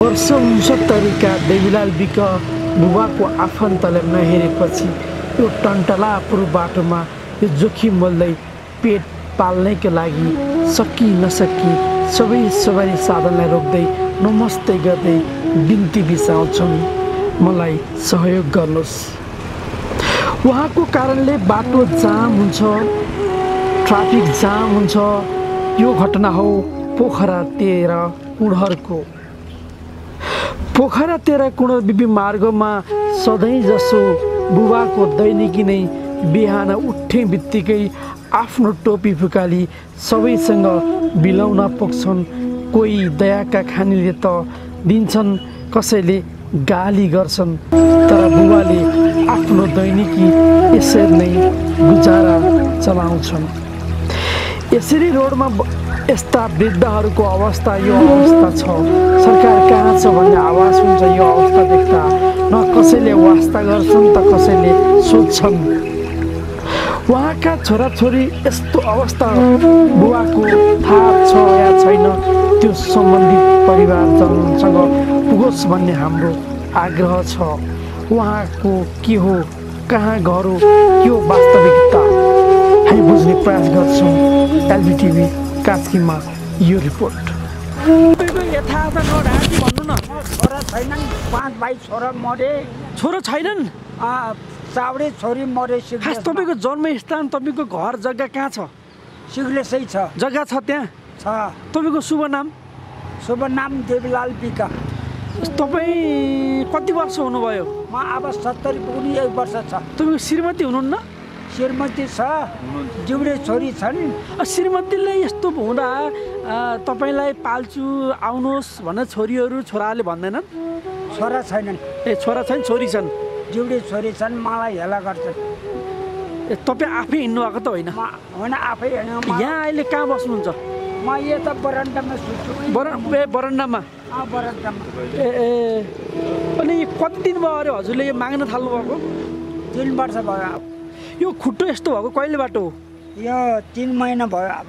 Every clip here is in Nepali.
वर्षौं 70 देवीलाल विक बुबाको आफन्तले नहेरेपछि यो टन्टलापुर बाटोमा यो जोखिम मोल्दै पेट पाल्नैका लागि सकि नसकी सबै सवारी साधनलाई रोक्दै नमस्ते गर्दै बिन्ती बिसाउँछन्, मलाई सहयोग गर्नुहोस्। उहाँको कारणले बाटो जाम हुन्छ, ट्राफिक जाम हुन्छ। यो घटना हो पोखरा 13 कुँडहरको। पोखरा 13 कुँडर बिपी मार्गमा सधैँ जसो बुबाको दैनिकी नै बिहान उठ्ने बित्तिकै आफ्नो टोपी फुकाली सबैसँग बिलाउन पुग्छन्। कोही दयाका खानीले त दिन्छन्, कसैले गाली गर्छन्, तर बुबाले आफ्नो दैनिकी यसरी नै गुजारा चलाउँछन्। यसरी रोडमा यस्ता वृद्धहरूको अवस्था यो अवस्था छ। सरकार कहाँ छ भन्ने आवाज हुन्छ। यो अवस्था देख्दा न कसैले वास्ता गर्छन् त कसैले सोध्छन्। उहाँका छोराछोरी यस्तो अवस्था बुबाको थाहा छ या छैन, त्यो सम्बन्धित परिवारजनसँग पुगोस् भन्ने हाम्रो आग्रह छ। उहाँको के हो, कहाँ घर हो, के हो वास्तविकता, हामी बुझ्ने प्रयास गर्छौँ। एलबीटीभी कास्कीमा यो रिपोर्ट। यथार्थ नढाँटी भन्नु न। छोरा छैनन्, 5 भाइ छोरा मरे। छोरा छैनन्? चावडे छोरी मरे। खास तपाईँको जन्मस्थान, तपाईँको घर जग्गा कहाँ छ? सिग्लेसै छ। जग्गा छ त्यहाँ? छ। तपाईँको शुभ नाम? शुभ नाम देवीलाल विक। तपाईँ कति वर्ष हुनुभयो? म अब 70 पुग्ने 1 वर्ष छ। तपाईँको श्रीमती हुनुहुन्न? श्रीमती छ, जिउडे छोरी छन्। श्रीमतीले यस्तो हुँदा तपाईँलाई पाल्छु आउनुहोस् भनेर छोरीहरू छोराले भन्दैनन्? छोरा छैनन्। ए छोरा छैन, छोरी छन्। जिउडे छोरी छन्, मलाई हेला गर्छन्। ए तपाईँ आफै हिँड्नु भएको त होइन? होइन, आफै हिँड्नु। यहाँ अहिले कहाँ बस्नुहुन्छ? म यता बरन्डामा सुत्छु। बरन्डामा? बरन्डामा। ए अनि कति दिन भयो अरे हजुरले यो माग्न थाल्नु भएको? 3 वर्ष भयो। यो खुट्टो यस्तो भएको कहिलेबाट हो? यो 3 महिना भयो। अब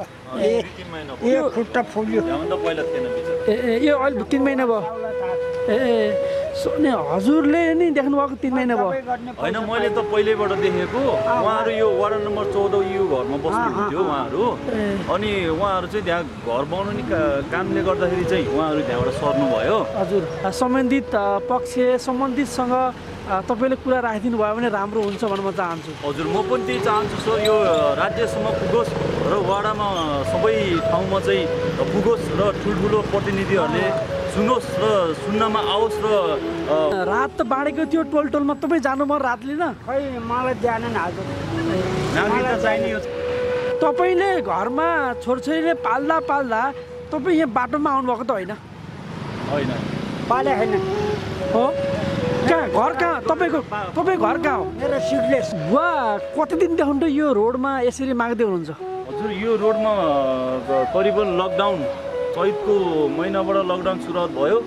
यो खुट्टा फुल्यो। यो अहिले 3 महिना भयो। अनि हजुरले नि देख्नु भएको 3 महिना भयो? होइन, मैले त पहिल्यैबाट देखेको। उहाँहरू यो वार्ड नम्बर 14 यो घरमा बस्नुहुन्थ्यो उहाँहरू। अनि उहाँहरू चाहिँ त्यहाँ घर बनाउने कामले गर्दाखेरि चाहिँ उहाँहरू त्यहाँबाट सर्नुभयो। हजुर, सम्बन्धित पक्ष सम्बन्धितसँग तपाईँले कुरा राखिदिनु भयो भने राम्रो हुन्छ भन्न म चाहन्छु। हजुर, म पनि त्यही चाहन्छु सर। यो राज्यसम्म पुगोस् र वाडामा सबै ठाउँमा चाहिँ पुगोस् र ठुल्ठुलो प्रतिनिधिहरूले सुनोस् र सुन्नमा आओस्। र रात त बाँडेको थियो टोल टोलमा, तपाईँ जानुभयो रातले न? खै मलाई जानेन हजुर। तपाईँले घरमा छोरछोरीले पाल्दा पाल्दा तपाईँ यहाँ बाटोमा आउनुभएको त होइन? होइन, पाले होइन। हो, कहाँ घर कहाँ तपाईँको? तपाईँ घर कहाँ हो? मेरो सिग्लेस। बुवा कति दिनदेखि यो रोडमा यसरी माग्दै हुनुहुन्छ? हजुर, यो रोडमा करिबन लकडाउन चैतको महिनाबाट लकडाउन सुरुवात भयो।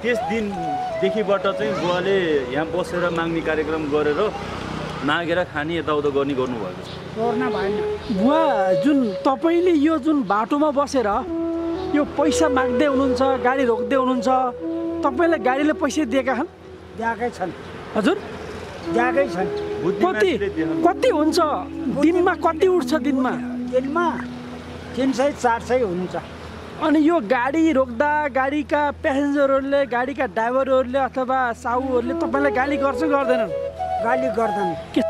त्यस दिनदेखिबाट चाहिँ बुवाले यहाँ बसेर माग्ने कार्यक्रम गरेर मागेर खाने यताउता गर्ने गर्नुभएको छ। चोर्न भएन। बुवा, जुन तपाईँले यो जुन बाटोमा बसेर यो पैसा माग्दै हुनुहुन्छ, गाडी रोक्दै हुनुहुन्छ, तपाईँलाई गाडीले पैसा दिएका छन्? दिएकै छन्। हजुर, दिएकै छन्। कति हुन्छ दिनमा? कति उठ्छ दिनमा? 300-400 हुन्छ। अनि यो गाडी रोक्दा गाडीका प्यासेन्जरहरूले, गाडीका ड्राइभरहरूले अथवा साहुहरूले तपाईँलाई गाली गर्छ गर्दैनन्? गाली गर्दैन। के